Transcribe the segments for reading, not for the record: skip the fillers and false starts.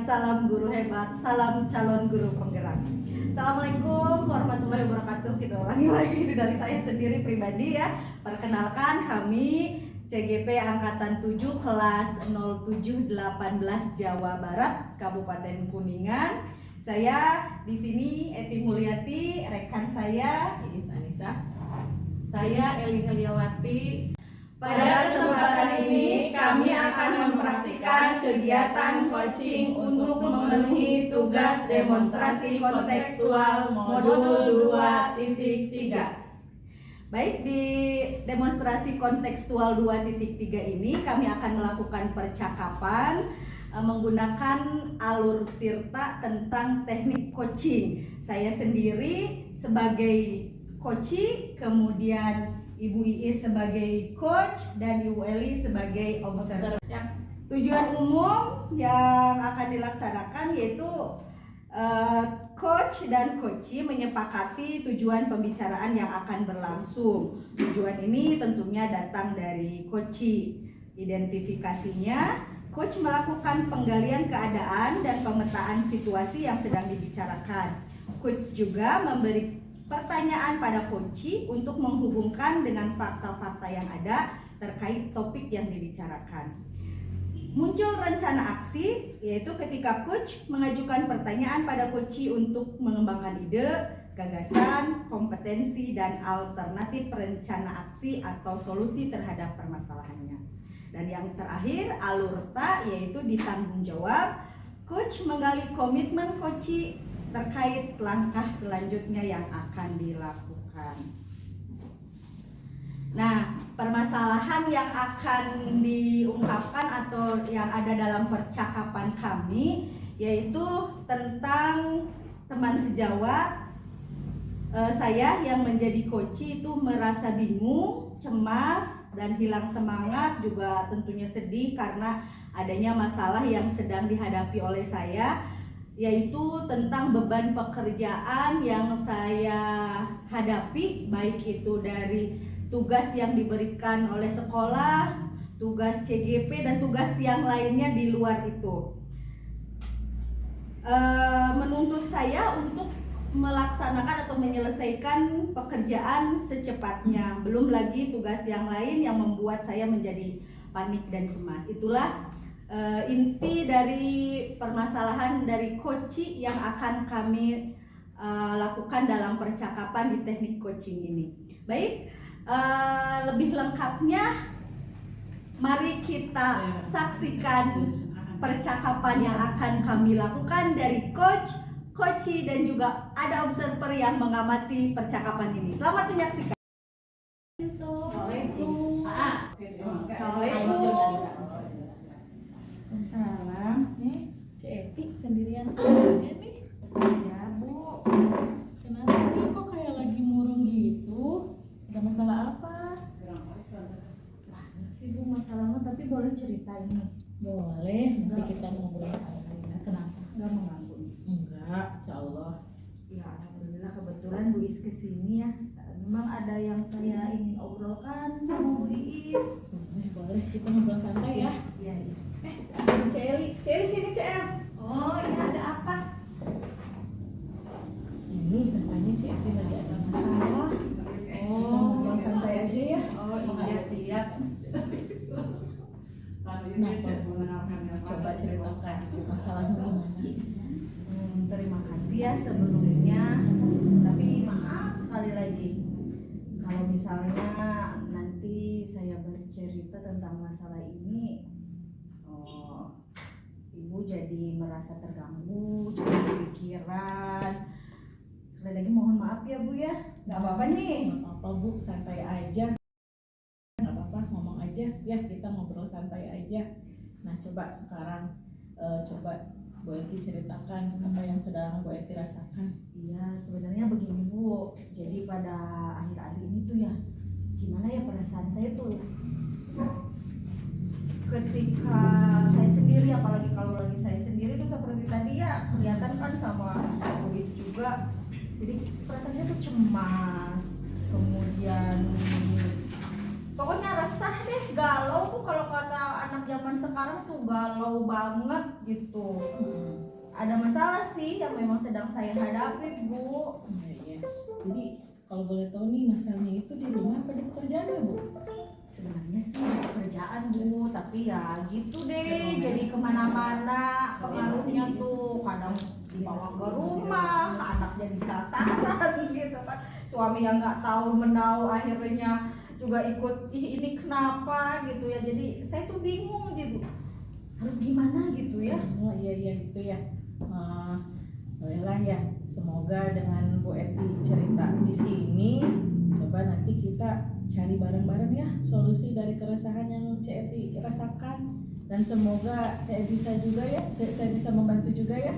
salam guru hebat, salam calon guru penggerak. Assalamualaikum warahmatullahi wabarakatuh. Kita ulangi lagi dari saya sendiri pribadi ya. Perkenalkan, kami CGP Angkatan 7 kelas 0718 Jawa Barat, Kabupaten Kuningan. Saya di sini Eti Mulyati, rekan saya Iis Anissa. Saya Eli Heliawati. Pada kesempatan ini kami akan mempraktikkan kegiatan coaching untuk memenuhi tugas demonstrasi kontekstual modul 2.3. Baik, di demonstrasi kontekstual 2.3 ini kami akan melakukan percakapan menggunakan alur tirta tentang teknik coaching. Saya sendiri sebagai coach, kemudian Ibu Iis sebagai coach dan Ibu Eli sebagai observer. Tujuan umum yang akan dilaksanakan yaitu coach dan coachee menyepakati tujuan pembicaraan yang akan berlangsung. Tujuan ini tentunya datang dari coachee. Identifikasinya, coach melakukan penggalian keadaan dan pemetaan situasi yang sedang dibicarakan. Coach juga memberi pertanyaan pada coachee untuk menghubungkan dengan fakta-fakta yang ada terkait topik yang dibicarakan. Muncul rencana aksi, yaitu ketika coach mengajukan pertanyaan pada coachee untuk mengembangkan ide, gagasan, kompetensi, dan alternatif rencana aksi atau solusi terhadap permasalahannya. Dan yang terakhir, alurta, yaitu ditanggung jawab. Coach menggali komitmen coachee terkait langkah selanjutnya yang akan dilakukan. Nah, permasalahan yang akan diungkapkan atau yang ada dalam percakapan kami yaitu tentang teman sejawat saya yang menjadi coachee itu merasa bingung, cemas, dan hilang semangat, juga tentunya sedih karena adanya masalah yang sedang dihadapi oleh saya, yaitu tentang beban pekerjaan yang saya hadapi, baik itu dari tugas yang diberikan oleh sekolah, tugas CGP, dan tugas yang lainnya di luar itu. Menuntut saya untuk melaksanakan atau menyelesaikan pekerjaan secepatnya. Belum lagi tugas yang lain yang membuat saya menjadi panik dan cemas. Itulah inti dari permasalahan dari coaching yang akan kami lakukan dalam percakapan di teknik coaching ini. Baik, lebih lengkapnya mari kita saksikan percakapan yang akan kami lakukan dari coach, coachee, dan juga ada observer yang mengamati percakapan ini. Selamat menyaksikan. Assalamualaikum. Waalaikumsalam. Nih, Cik Eti sendirian aja nih. Ya, Bu. Kenapa nih kok kayak lagi murung gitu? Ada masalah apa? Banyak sih Bu masalahnya, tapi boleh ceritain nih. Boleh, nanti kita ngobrol santai ya. Kenapa? Enggak mengganggu nih. Enggak, insya Allah. Ya, alhamdulillah kebetulan Bu Is kesini ya. Memang ada yang saya ingin obrolkan sama Bu Is. Boleh, kita ngobrol santai ya. Iya, iya. Celi sini Cel. Oh, iya, ada apa? Ini katanya Cik Eti lagi ada masalah. Kita ngobrol santai aja ya. Oh, iya, siap. Coba ceritakan masalahnya gimana? Terima kasih ya sebelumnya. Tapi maaf sekali lagi kalau misalnya nanti saya bercerita tentang masalah ini, Ibu jadi merasa terganggu, jadi kepikiran. Sekali lagi mohon maaf ya Bu ya. Gak apa-apa nih. Gak apa-apa Bu, santai aja. Gak apa-apa, ngomong aja ya, kita ngobrol santai aja. Nah coba sekarang coba Bu Eti ceritakan apa yang sedang Bu Eti rasakan. Iya, sebenarnya begini Bu. Jadi pada akhir-akhir ini tuh ya, gimana ya perasaan saya tuh ketika saya sendiri, apalagi kalau lagi saya sendiri tuh seperti tadi ya kelihatan kan sama Luis juga. Jadi perasaan saya tuh cemas, kemudian pokoknya resah deh, galau Bu kalau kata anak zaman sekarang tuh galau banget gitu. Ada masalah sih yang memang sedang saya hadapi, Bu. Iya. Jadi kalau boleh tahu nih masalahnya itu di rumah apa di pekerjaan ya, Bu? Sebenarnya sih pekerjaan, Bu, tapi ya gitu deh, Stres. jadi kemana-mana pengaruhnya tuh kadang dibawa ke rumah, anak jadi sasaran gitu kan, suami yang nggak tahu menau akhirnya juga ikut, ih ini kenapa gitu ya, jadi saya tuh bingung gitu, harus gimana gitu ya. Oh iya gitu ya. Bolehlah ya. Semoga dengan Bu Eti cerita di sini, coba nanti kita cari bareng-bareng ya solusi dari keresahan yang Cik Eti rasakan, dan semoga saya bisa juga ya, saya bisa membantu juga ya.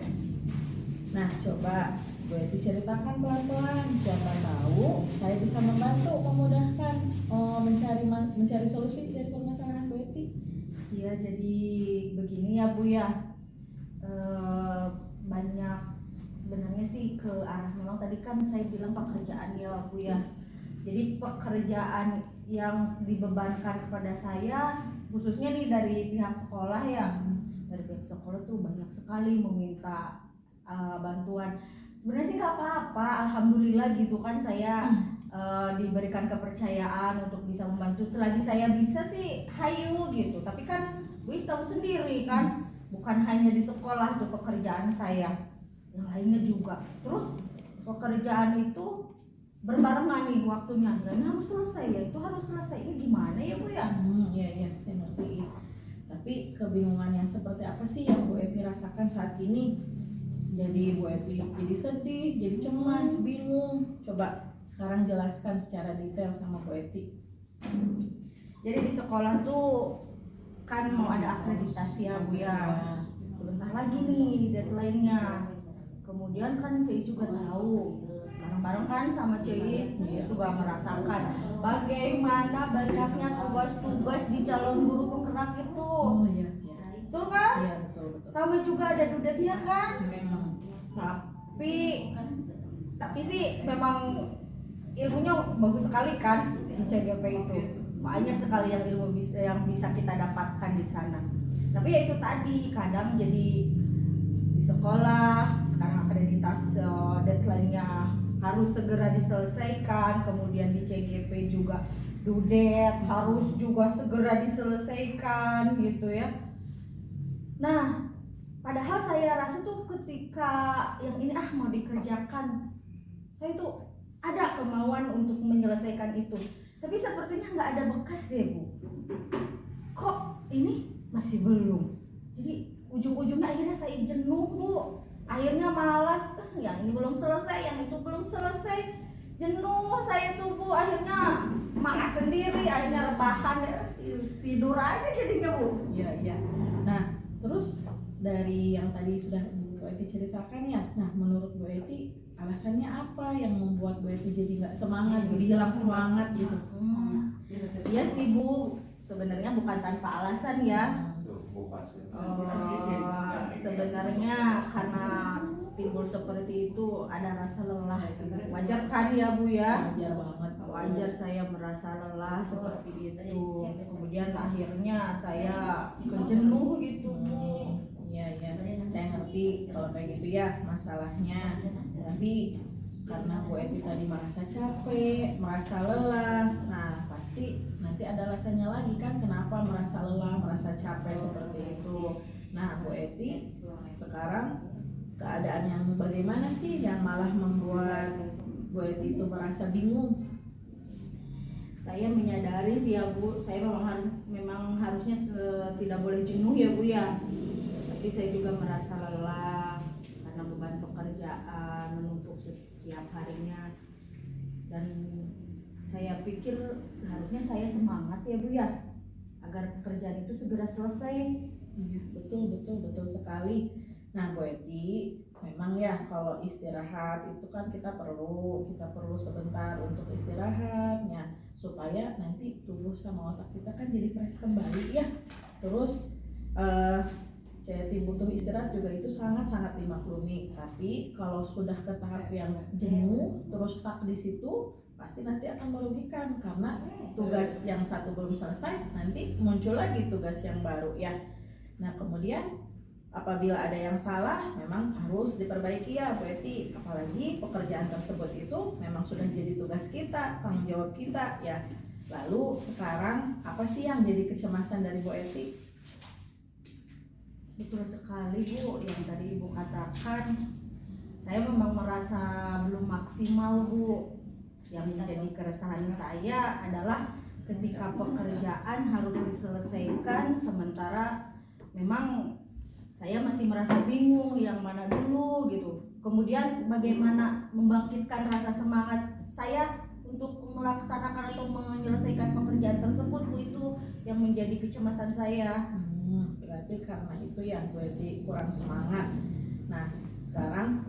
Nah coba Bu Eti ceritakan pelan-pelan, siapa tahu saya bisa membantu memudahkan mencari solusi dari permasalahan Bu Eti. Iya, jadi begini ya Bu ya, banyak sebenarnya sih ke arah, memang tadi kan saya bilang pekerjaan ya Bu ya, jadi pekerjaan yang dibebankan kepada saya khususnya nih dari pihak sekolah ya, dari pihak sekolah tuh banyak sekali meminta bantuan. Sebenarnya sih nggak apa-apa, alhamdulillah gitu kan, saya diberikan kepercayaan untuk bisa membantu selagi saya bisa sih, hayu gitu. Tapi kan Bu tahu sendiri kan, bukan hanya di sekolah tuh pekerjaan saya, yang lainnya juga. Terus pekerjaan itu berbarengan nih waktunya, ya ini harus selesai ya, itu harus selesai, ini gimana ya Bu ya? Iya saya ngerti. Tapi kebingungan yang seperti apa sih yang Bu Eti rasakan saat ini? Jadi Bu Eti jadi sedih, jadi cemas, bingung. Coba sekarang jelaskan secara detail sama Bu Eti. Jadi di sekolah tuh kan mau ada akreditasi ya Bu ya, sebentar lagi nih deadline-nya. Kemudian kan Cis juga tahu, bareng-bareng kan sama Cis, dia juga merasakan bagaimana banyaknya tugas-tugas di calon guru penggerak itu. Oh iya. Betul kan? Iya betul. Sama juga ada dudetnya kan? Tapi sih memang ilmunya bagus sekali kan di CGP itu. Banyak sekali yang bisa kita dapatkan di sana. Tapi ya itu tadi, kadang jadi di sekolah sekarang akreditasi deadline-nya harus segera diselesaikan, kemudian di CGP juga dudet harus juga segera diselesaikan gitu ya. Nah, padahal saya rasa tuh ketika yang ini mau dikerjakan, saya tuh ada kemauan untuk menyelesaikan itu. Tapi sepertinya nggak ada bekas deh Bu. Kok ini masih belum? Jadi ujung-ujungnya akhirnya saya jenuh Bu. Akhirnya malas, yang ini belum selesai, yang itu belum selesai. Jenuh saya tuh Bu, akhirnya malas sendiri, akhirnya rebahan, tidur aja jadinya Bu. Iya. Nah, terus dari yang tadi sudah Bu Eti ceritakan ya, nah menurut Bu Eti alasannya apa yang membuat Bu Eti jadi nggak semangat, jadi hilang semangat gitu? Iya sih Bu, sebenarnya bukan tanpa alasan ya. Sebenarnya karena timbul seperti itu ada rasa lelah. Wajar kan ya Bu ya? Wajar banget. Wajar saya merasa lelah seperti itu. Kemudian akhirnya saya kejenuh gitu Bu. Iya, saya ngerti kalau kayak gitu ya masalahnya. Tapi karena Bu Eti tadi merasa capek, merasa lelah, nah pasti nanti ada alasannya lagi kan kenapa merasa lelah, merasa capek seperti itu. Nah Bu Eti sekarang keadaan yang bagaimana sih yang malah membuat Bu Eti itu merasa bingung? Saya menyadari sih ya Bu, saya memang harusnya tidak boleh jenuh ya Bu ya. Tapi saya juga merasa lelah karena beban pekerjaan menumpuk setiap harinya, dan saya pikir seharusnya saya semangat ya Bu ya agar pekerjaan itu segera selesai. Iya, betul sekali. Nah Bu Eti, memang ya kalau istirahat itu kan kita perlu sebentar untuk istirahatnya supaya nanti tubuh sama otak kita kan jadi fresh kembali ya. Terus Ceti butuh istirahat juga itu sangat dimaklumi. Tapi kalau sudah ke tahap yang jenuh terus stuck di situ, pasti nanti akan merugikan karena tugas yang satu belum selesai, nanti muncul lagi tugas yang baru ya. Nah kemudian apabila ada yang salah memang harus diperbaiki ya Bu Eti, apalagi pekerjaan tersebut itu memang sudah jadi tugas kita, tanggung jawab kita ya. Lalu sekarang apa sih yang jadi kecemasan dari Bu Eti? Betul sekali Bu, yang tadi Ibu katakan, saya memang merasa belum maksimal Bu. Yang menjadi keresahan saya adalah ketika pekerjaan harus diselesaikan, sementara memang saya masih merasa bingung yang mana dulu gitu. Kemudian bagaimana membangkitkan rasa semangat saya untuk melaksanakan atau menyelesaikan pekerjaan tersebut Bu, itu yang menjadi kecemasan saya. Berarti karena itu ya Bu Eti kurang semangat. Nah sekarang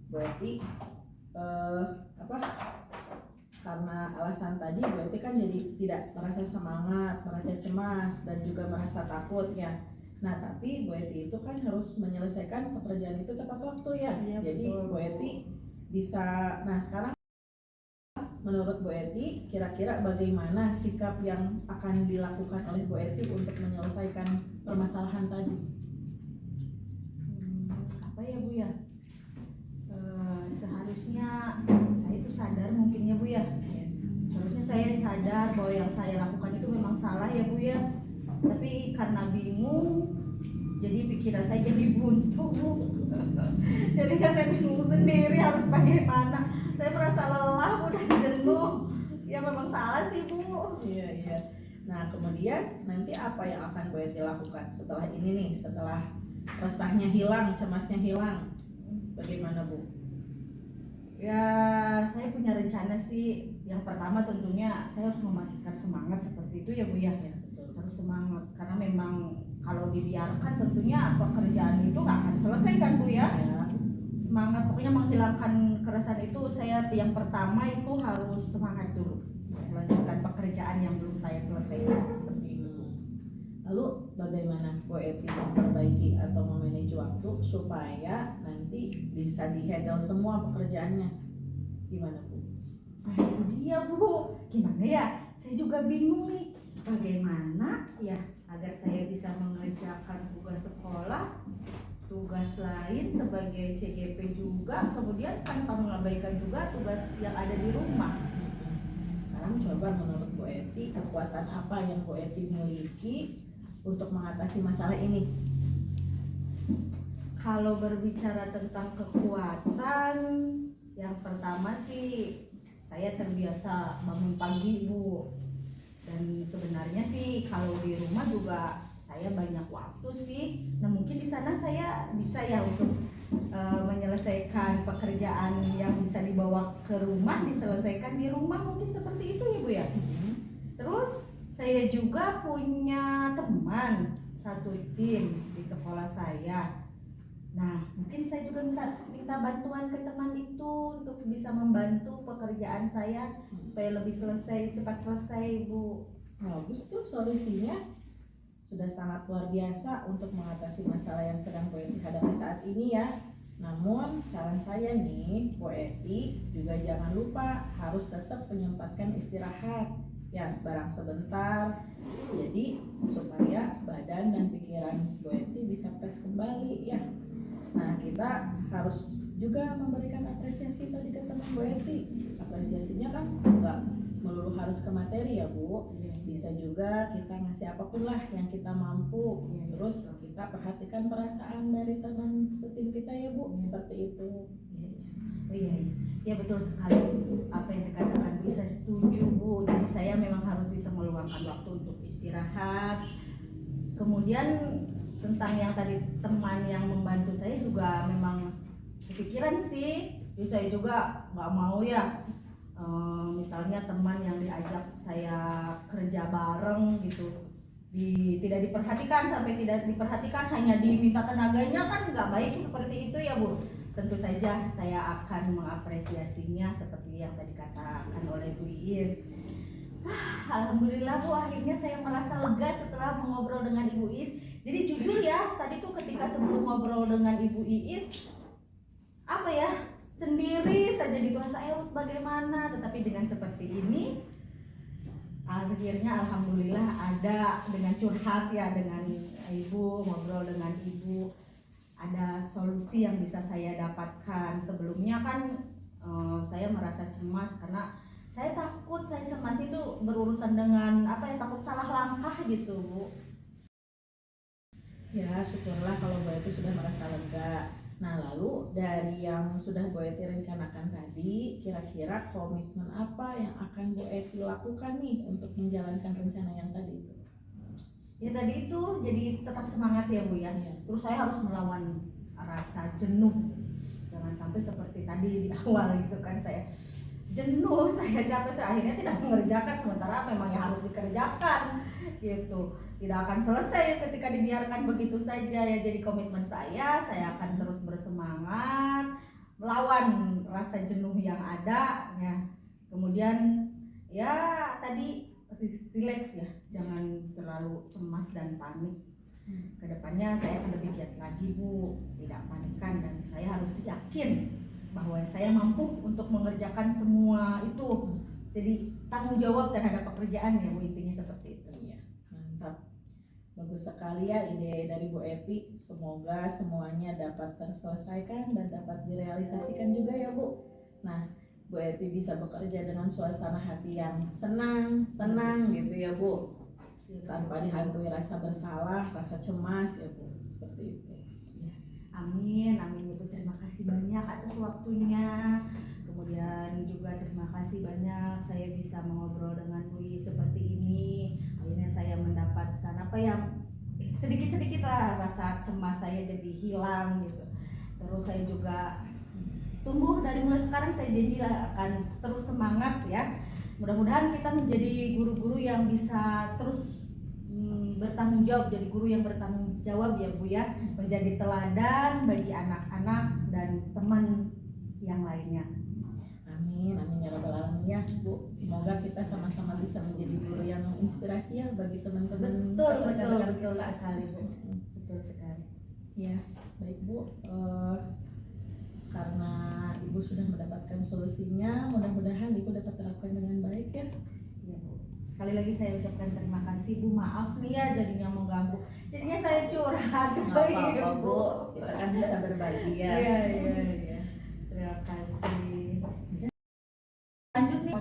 Bu Eti karena alasan tadi Bu Eti kan jadi tidak merasa semangat, merasa cemas dan juga merasa takut ya. Nah tapi Bu Eti itu kan harus menyelesaikan pekerjaan itu tepat waktu ya. Iya, Jadi betul. Bu Eti bisa. Nah sekarang menurut Bu Eti kira-kira bagaimana sikap yang akan dilakukan oleh Bu Eti untuk menyelesaikan permasalahan tadi? Apa ya Bu ya? Seharusnya saya itu sadar mungkin ya Bu ya. Seharusnya saya sadar bahwa yang saya lakukan itu memang salah ya Bu ya. Tapi karena bingung, jadi pikiran saya jadi buntu Bu. Jadi saya bingung sendiri harus bagaimana. Saya merasa lelah Bu dan jenuh. Ya memang salah sih Bu. Iya. Nah kemudian nanti apa yang akan Bu Eti lakukan setelah ini nih, setelah resahnya hilang, cemasnya hilang, bagaimana Bu? Ya saya punya rencana sih. Yang pertama tentunya saya harus membangkitkan semangat seperti itu ya Bu ya. Ya betul. Harus semangat karena memang kalau dibiarkan tentunya pekerjaan itu nggak akan selesai kan Bu ya. Ya. Semangat pokoknya menghilangkan keresahan itu, saya yang pertama itu harus semangat dulu melanjutkan pekerjaan yang belum saya selesaikan seperti itu. Lalu bagaimana Bu Eti memperbaiki atau memanage waktu supaya nanti bisa di-handle semua pekerjaannya? Gimana Bu? Nah itu dia Bu, gimana ya? Saya juga bingung nih, bagaimana ya agar saya bisa mengerjakan tugas sekolah, tugas lain sebagai CGP juga, kemudian tanpa mengabaikan juga tugas yang ada di rumah. Sekarang coba menurut Bu Eti kekuatan apa yang Bu Eti miliki untuk mengatasi masalah ini? Kalau berbicara tentang kekuatan, yang pertama sih saya terbiasa bangun pagi Bu. Dan sebenarnya sih kalau di rumah juga saya banyak waktu sih. Nah mungkin di sana saya bisa ya untuk menyelesaikan pekerjaan yang bisa dibawa ke rumah, diselesaikan di rumah, mungkin seperti itu ya Bu ya. Terus saya juga punya teman satu tim di sekolah saya. Nah mungkin saya juga bisa minta bantuan ke teman itu untuk bisa membantu pekerjaan saya supaya lebih cepat selesai Bu. Bagus tuh solusinya. Sudah sangat luar biasa untuk mengatasi masalah yang sedang Bu Eti hadapi saat ini ya. Namun saran saya nih Bu Eti juga jangan lupa harus tetap menyempatkan istirahat ya, barang sebentar. Jadi supaya badan dan pikiran Bu Eti bisa fresh kembali ya. Nah kita harus juga memberikan apresiasi tadi ke teman Bu Eti. Apresiasinya kan enggak melulu harus ke materi ya Bu. Bisa juga kita ngasih apapun lah yang kita mampu. Terus kita perhatikan perasaan dari teman setim kita ya Bu, seperti itu. Oh iya, ya betul sekali apa yang dikatakan, bisa setuju Bu. Jadi saya memang harus bisa meluangkan waktu untuk istirahat. Kemudian tentang yang tadi teman yang membantu saya juga memang kepikiran sih. Jadi saya juga nggak mau ya. Misalnya teman yang diajak saya kerja bareng gitu tidak diperhatikan, sampai tidak diperhatikan hanya diminta tenaganya, kan nggak baik seperti itu ya Bu. Tentu saja saya akan mengapresiasinya seperti yang tadi katakan oleh Bu Iis. Alhamdulillah Bu, akhirnya saya merasa lega setelah mengobrol dengan Ibu Iis. Jadi jujur ya, tadi tuh ketika sebelum ngobrol dengan Ibu Iis, apa ya, sendiri saja gitu, saya harus bagaimana. Tetapi dengan seperti ini akhirnya alhamdulillah ada, dengan curhat ya dengan ibu, ngobrol dengan ibu, ada solusi yang bisa saya dapatkan. Sebelumnya kan saya merasa cemas karena saya takut, saya cemas itu berurusan dengan takut salah langkah gitu, Bu. Ya, syukurlah kalau Bu Eti sudah merasa lega. Nah, lalu dari yang sudah Bu Eti rencanakan tadi, kira-kira komitmen apa yang akan Bu Eti lakukan nih untuk menjalankan rencana yang tadi itu? Ya tadi itu jadi tetap semangat ya Bu ya. Iya. Terus saya harus melawan rasa jenuh. Jangan sampai seperti tadi di awal gitu kan, saya jenuh, saya capek, saya akhirnya tidak mengerjakan, sementara memang yang harus dikerjakan gitu. Tidak akan selesai ketika dibiarkan begitu saja ya. Jadi komitmen saya akan terus bersemangat melawan rasa jenuh yang ada ya. Kemudian ya tadi relax ya, jangan terlalu cemas dan panik. Kedepannya saya akan lebih giat lagi Bu, tidak panikan, dan saya harus yakin bahwa saya mampu untuk mengerjakan semua itu. Jadi tanggung jawab terhadap pekerjaan ya Bu, intinya seperti itu. Iya, mantap. Bagus sekali ya ide dari Bu Eti. Semoga semuanya dapat terselesaikan dan dapat direalisasikan juga ya Bu. Nah, Bu Eti bisa bekerja dengan suasana hati yang senang, tenang gitu ya Bu, tanpa dihantui rasa bersalah, rasa cemas ya Bu, seperti itu. Amin, amin Ibu, terima kasih banyak atas waktunya. Kemudian juga terima kasih banyak saya bisa mengobrol dengan Bu I seperti ini. Akhirnya saya mendapatkan sedikit-sedikit lah rasa cemas saya jadi hilang gitu. Terus saya juga tumbuh dari mulai sekarang, saya janji akan terus semangat ya. Mudah-mudahan kita menjadi guru-guru yang bisa terus bertanggung jawab, jadi guru yang bertanggung jawab ya Bu ya, menjadi teladan bagi anak-anak dan teman yang lainnya. Amin, amin ya rabbal alamin ya Bu. Semoga kita sama-sama bisa menjadi guru yang menginspirasi ya bagi teman-teman. Betul sekali Bu, betul sekali. Ya, baik Bu. Karena Ibu sudah mendapatkan solusinya, mudah-mudahan Ibu dapat terapkan dengan baik ya. Ya Bu. Sekali lagi saya ucapkan terima kasih Bu, maaf nih ya jadinya mengganggu. Jadinya saya curhat Nggak apa-apa Bu, kita kan bisa berbagi ya. Iya. Terima kasih. Lanjut nih.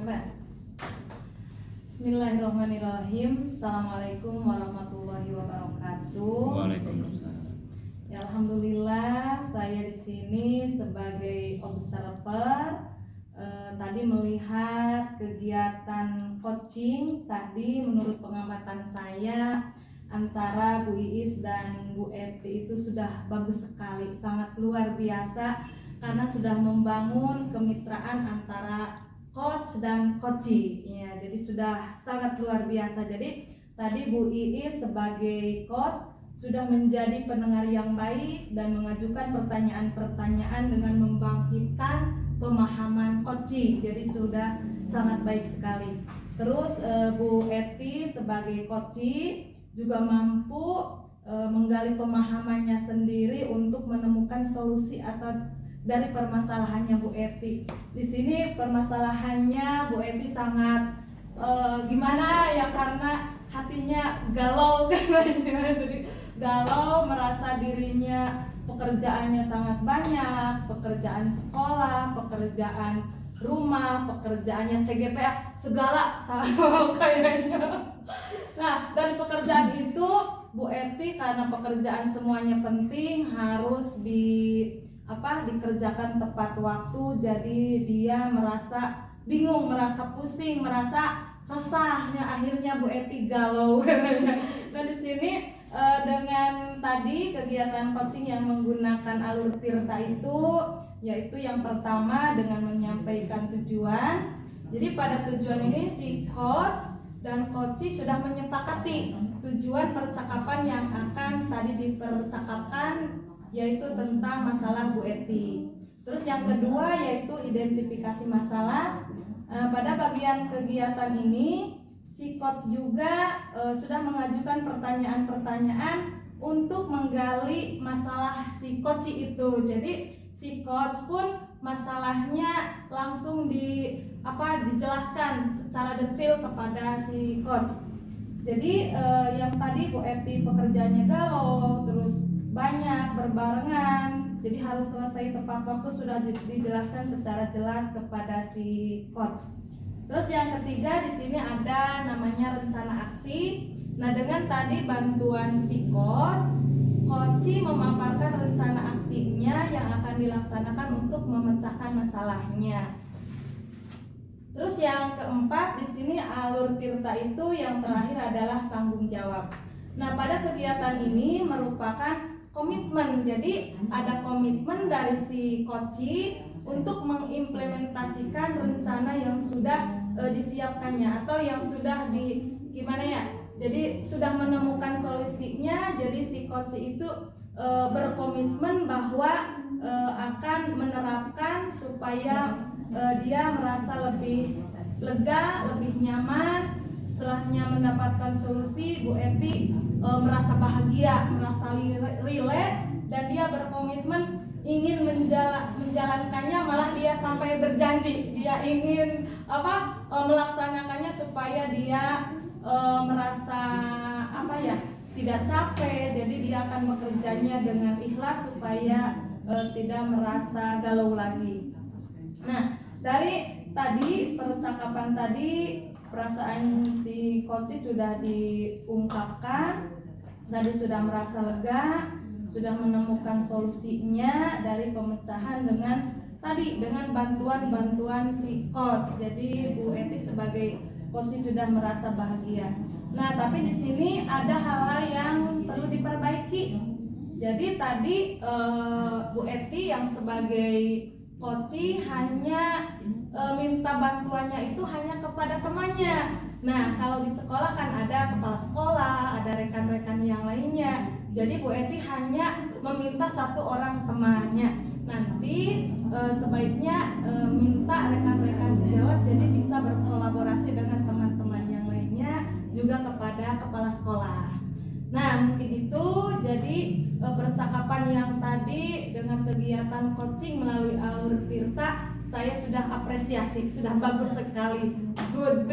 Bismillahirrahmanirrahim. Assalamualaikum warahmatullahi wabarakatuh. Waalaikumsalam. Ya, alhamdulillah saya di sini sebagai observer. Tadi melihat kegiatan coaching tadi, menurut pengamatan saya antara Bu Iis dan Bu Eti itu sudah bagus sekali, sangat luar biasa karena sudah membangun kemitraan antara coach dan coachee ya, jadi sudah sangat luar biasa. Jadi tadi Bu Iis sebagai coach sudah menjadi pendengar yang baik dan mengajukan pertanyaan-pertanyaan dengan membangkitkan pemahaman coaching, jadi sudah sangat baik sekali. Terus Bu Eti sebagai coaching juga mampu menggali pemahamannya sendiri untuk menemukan solusi atau dari permasalahannya Bu Eti. Di sini permasalahannya Bu Eti sangat gimana ya, karena hatinya galau katanya. Jadi galau, merasa dirinya pekerjaannya sangat banyak, pekerjaan sekolah, pekerjaan rumah, pekerjaannya CGPA, segala sama kayaknya. Nah, dari pekerjaan itu Bu Eti karena pekerjaan semuanya penting harus dikerjakan tepat waktu, jadi dia merasa bingung, merasa pusing, merasa resahnya, akhirnya Bu Eti galau. Nah, di sini dengan tadi kegiatan coaching yang menggunakan alur tirta itu, yaitu yang pertama dengan menyampaikan tujuan. Jadi pada tujuan ini si coach dan coachee sudah menyepakati tujuan percakapan yang akan tadi dipercakapkan, yaitu tentang masalah Bu Eti. Terus yang kedua yaitu identifikasi masalah. Pada bagian kegiatan ini si coach juga sudah mengajukan pertanyaan-pertanyaan untuk menggali masalah si coachee itu. Jadi si coach pun masalahnya langsung dijelaskan secara detail kepada si coach. Jadi yang tadi Bu Eti pekerjaannya galau, terus banyak berbarengan, jadi harus selesai tepat waktu, sudah dijelaskan secara jelas kepada si coach. Terus yang ketiga di sini ada namanya rencana aksi. Nah, dengan tadi bantuan si coach memaparkan rencana aksinya yang akan dilaksanakan untuk memecahkan masalahnya. Terus yang keempat di sini alur tirta itu yang terakhir adalah tanggung jawab. Nah, pada kegiatan ini merupakan komitmen. Jadi ada komitmen dari si coach untuk mengimplementasikan rencana yang sudah disiapkannya atau yang sudah jadi sudah menemukan solusinya. Jadi si coach itu berkomitmen bahwa akan menerapkan supaya dia merasa lebih lega, lebih nyaman. Setelahnya mendapatkan solusi, Bu Eti merasa bahagia, merasa rileks, dan dia berkomitmen ingin menjalankannya, malah dia sampai berjanji dia ingin melaksanakannya supaya dia merasa tidak capek. Jadi dia akan bekerjanya dengan ikhlas supaya tidak merasa galau lagi. Nah, dari tadi percakapan tadi, perasaan si coach sudah diungkapkan. Tadi sudah merasa lega, sudah menemukan solusinya dari pemecahan dengan bantuan si coach. Jadi Bu Eti sebagai coach sudah merasa bahagia. Nah, tapi di sini ada hal-hal yang perlu diperbaiki. Jadi tadi Bu Eti yang sebagai coach hanya minta bantuannya itu hanya kepada temannya. Nah, kalau di sekolah kan ada kepala sekolah, ada rekan-rekan yang lainnya. Jadi Bu Eti hanya meminta satu orang temannya. Nanti sebaiknya minta rekan-rekan sejawat jadi bisa berkolaborasi dengan teman-teman yang lainnya, juga kepada kepala sekolah. Nah, mungkin itu jadi percakapan yang tadi dengan kegiatan coaching melalui alur tirta, saya sudah apresiasi, sudah bagus sekali, good,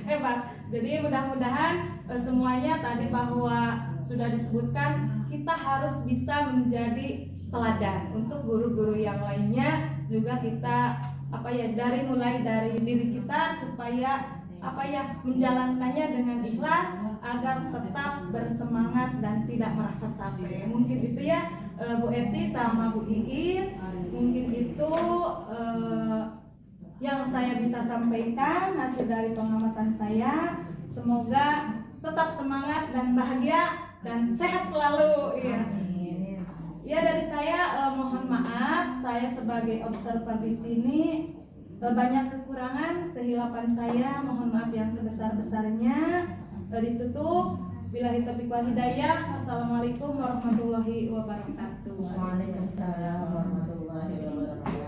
hebat. Jadi mudah-mudahan semuanya tadi bahwa sudah disebutkan, kita harus bisa menjadi teladan untuk guru-guru yang lainnya. Juga kita mulai dari diri kita supaya menjalankannya dengan ikhlas agar tetap bersemangat dan tidak merasa capek. Mungkin itu ya Bu Eti sama Bu Iis, mungkin itu yang saya bisa sampaikan hasil dari pengamatan saya. Semoga tetap semangat dan bahagia dan sehat selalu ya. Ya, dari saya mohon maaf, saya sebagai observer di sini banyak kekurangan, kehilapan saya, mohon maaf yang sebesar-besarnya. Ditutup. Billahi taufiq wal hidayah. Wassalamualaikum warahmatullahi wabarakatuh. Waalaikumsalam warahmatullahi wabarakatuh.